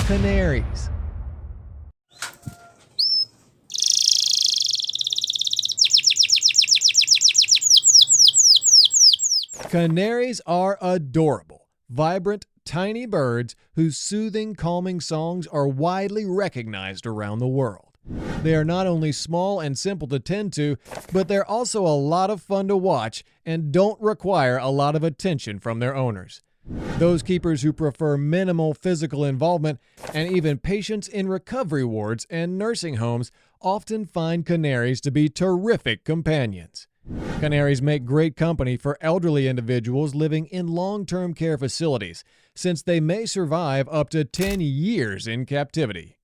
Canaries. Canaries are adorable, vibrant, tiny birds whose soothing, calming songs are widely recognized around the world. They are not only small and simple to tend to, but they're also a lot of fun to watch and don't require a lot of attention from their owners. Those keepers who prefer minimal physical involvement and even patients in recovery wards and nursing homes often find canaries to be terrific companions. Canaries make great company for elderly individuals living in long-term care facilities, since they may survive up to 10 years in captivity.